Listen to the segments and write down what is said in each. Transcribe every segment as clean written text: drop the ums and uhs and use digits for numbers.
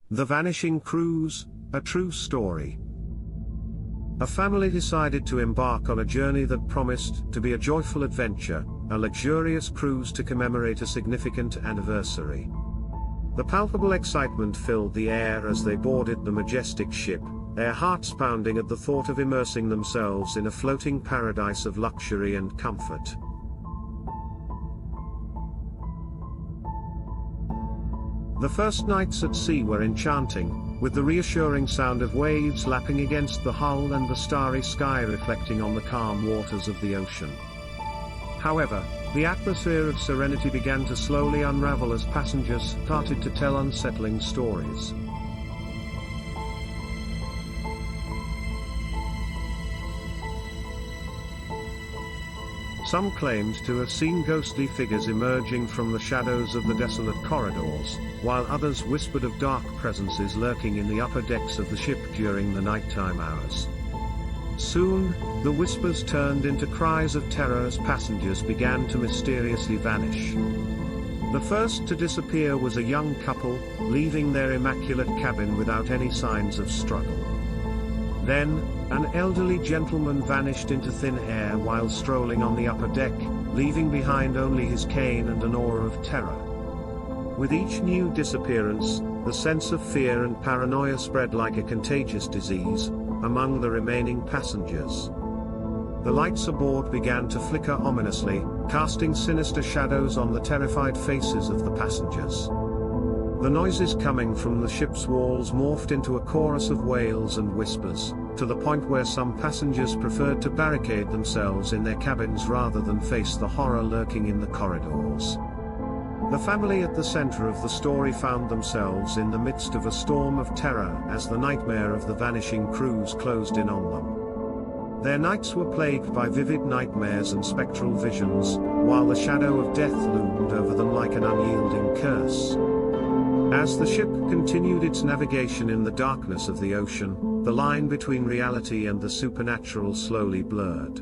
The Vanishing Cruise, a true story. A family decided to embark on a journey that promised to be a joyful adventure, a luxurious cruise to commemorate a significant anniversary. The palpable excitement filled the air as they boarded the majestic ship, their hearts pounding at the thought of immersing themselves in a floating paradise of luxury and comfort. The first nights at sea were enchanting, with the reassuring sound of waves lapping against the hull and the starry sky reflecting on the calm waters of the ocean. However, the atmosphere of serenity began to slowly unravel as passengers started to tell unsettling stories. Some claimed to have seen ghostly figures emerging from the shadows of the desolate corridors, while others whispered of dark presences lurking in the upper decks of the ship during the nighttime hours. Soon, the whispers turned into cries of terror as passengers began to mysteriously vanish. The first to disappear was a young couple, leaving their immaculate cabin without any signs of struggle. Then, an elderly gentleman vanished into thin air while strolling on the upper deck, leaving behind only his cane and an aura of terror. With each new disappearance, the sense of fear and paranoia spread like a contagious disease among the remaining passengers. The lights aboard began to flicker ominously, casting sinister shadows on the terrified faces of the passengers. The noises coming from the ship's walls morphed into a chorus of wails and whispers, to the point where some passengers preferred to barricade themselves in their cabins rather than face the horror lurking in the corridors. The family at the center of the story found themselves in the midst of a storm of terror as the nightmare of the vanishing cruise closed in on them. Their nights were plagued by vivid nightmares and spectral visions, while the shadow of death loomed over them like an unyielding curse. As the ship continued its navigation in the darkness of the ocean, the line between reality and the supernatural slowly blurred.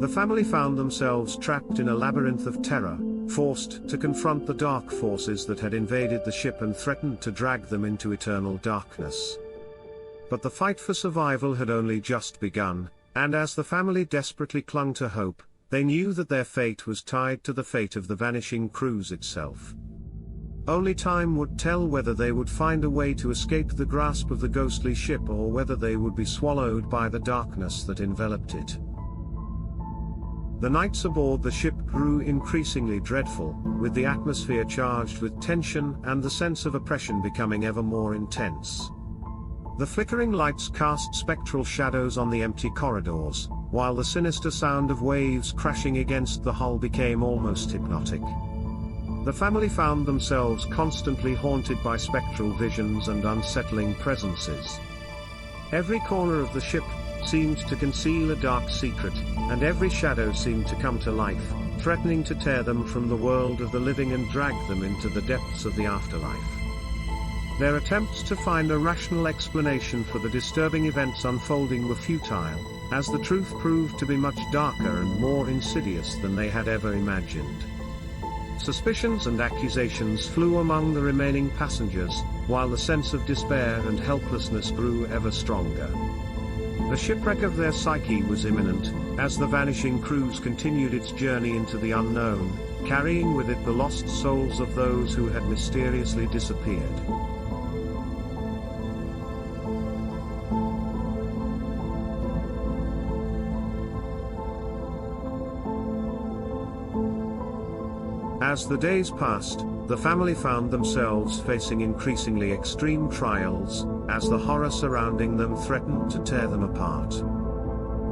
The family found themselves trapped in a labyrinth of terror, forced to confront the dark forces that had invaded the ship and threatened to drag them into eternal darkness. But the fight for survival had only just begun, and as the family desperately clung to hope, they knew that their fate was tied to the fate of the vanishing cruise itself. Only time would tell whether they would find a way to escape the grasp of the ghostly ship or whether they would be swallowed by the darkness that enveloped it. The nights aboard the ship grew increasingly dreadful, with the atmosphere charged with tension and the sense of oppression becoming ever more intense. The flickering lights cast spectral shadows on the empty corridors, while the sinister sound of waves crashing against the hull became almost hypnotic. The family found themselves constantly haunted by spectral visions and unsettling presences. Every corner of the ship seemed to conceal a dark secret, and every shadow seemed to come to life, threatening to tear them from the world of the living and drag them into the depths of the afterlife. Their attempts to find a rational explanation for the disturbing events unfolding were futile, as the truth proved to be much darker and more insidious than they had ever imagined. Suspicions and accusations flew among the remaining passengers, while the sense of despair and helplessness grew ever stronger. The shipwreck of their psyche was imminent, as the vanishing cruise continued its journey into the unknown, carrying with it the lost souls of those who had mysteriously disappeared. As the days passed, the family found themselves facing increasingly extreme trials, as the horror surrounding them threatened to tear them apart.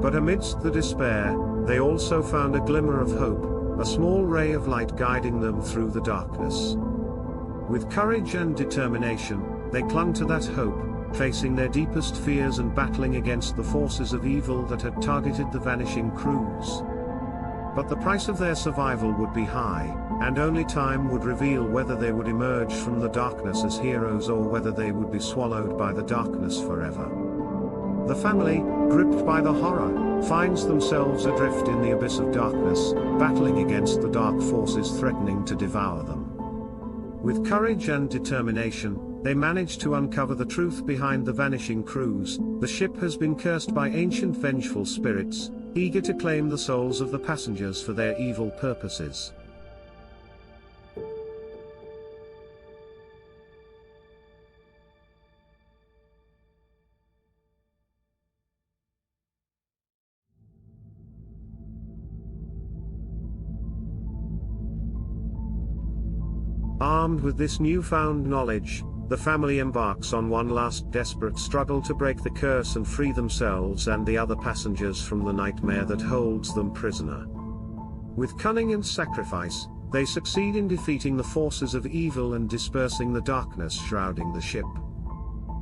But amidst the despair, they also found a glimmer of hope, a small ray of light guiding them through the darkness. With courage and determination, they clung to that hope, facing their deepest fears and battling against the forces of evil that had targeted the vanishing cruise. But the price of their survival would be high, and only time would reveal whether they would emerge from the darkness as heroes or whether they would be swallowed by the darkness forever. The family, gripped by the horror, finds themselves adrift in the abyss of darkness, battling against the dark forces threatening to devour them. With courage and determination, they manage to uncover the truth behind the vanishing cruise. The ship has been cursed by ancient vengeful spirits, eager to claim the souls of the passengers for their evil purposes. Armed with this newfound knowledge, the family embarks on one last desperate struggle to break the curse and free themselves and the other passengers from the nightmare that holds them prisoner. With cunning and sacrifice, they succeed in defeating the forces of evil and dispersing the darkness shrouding the ship.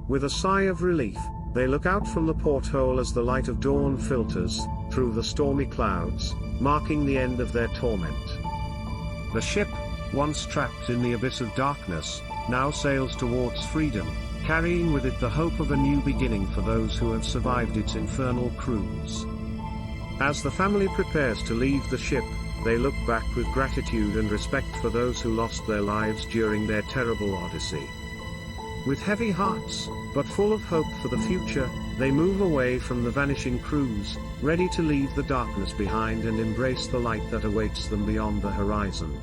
With a sigh of relief, they look out from the porthole as the light of dawn filters through the stormy clouds, marking the end of their torment. The ship, once trapped in the abyss of darkness, now sails towards freedom, carrying with it the hope of a new beginning for those who have survived its infernal cruise. As the family prepares to leave the ship, they look back with gratitude and respect for those who lost their lives during their terrible odyssey. With heavy hearts, but full of hope for the future, they move away from the vanishing cruise, ready to leave the darkness behind and embrace the light that awaits them beyond the horizon.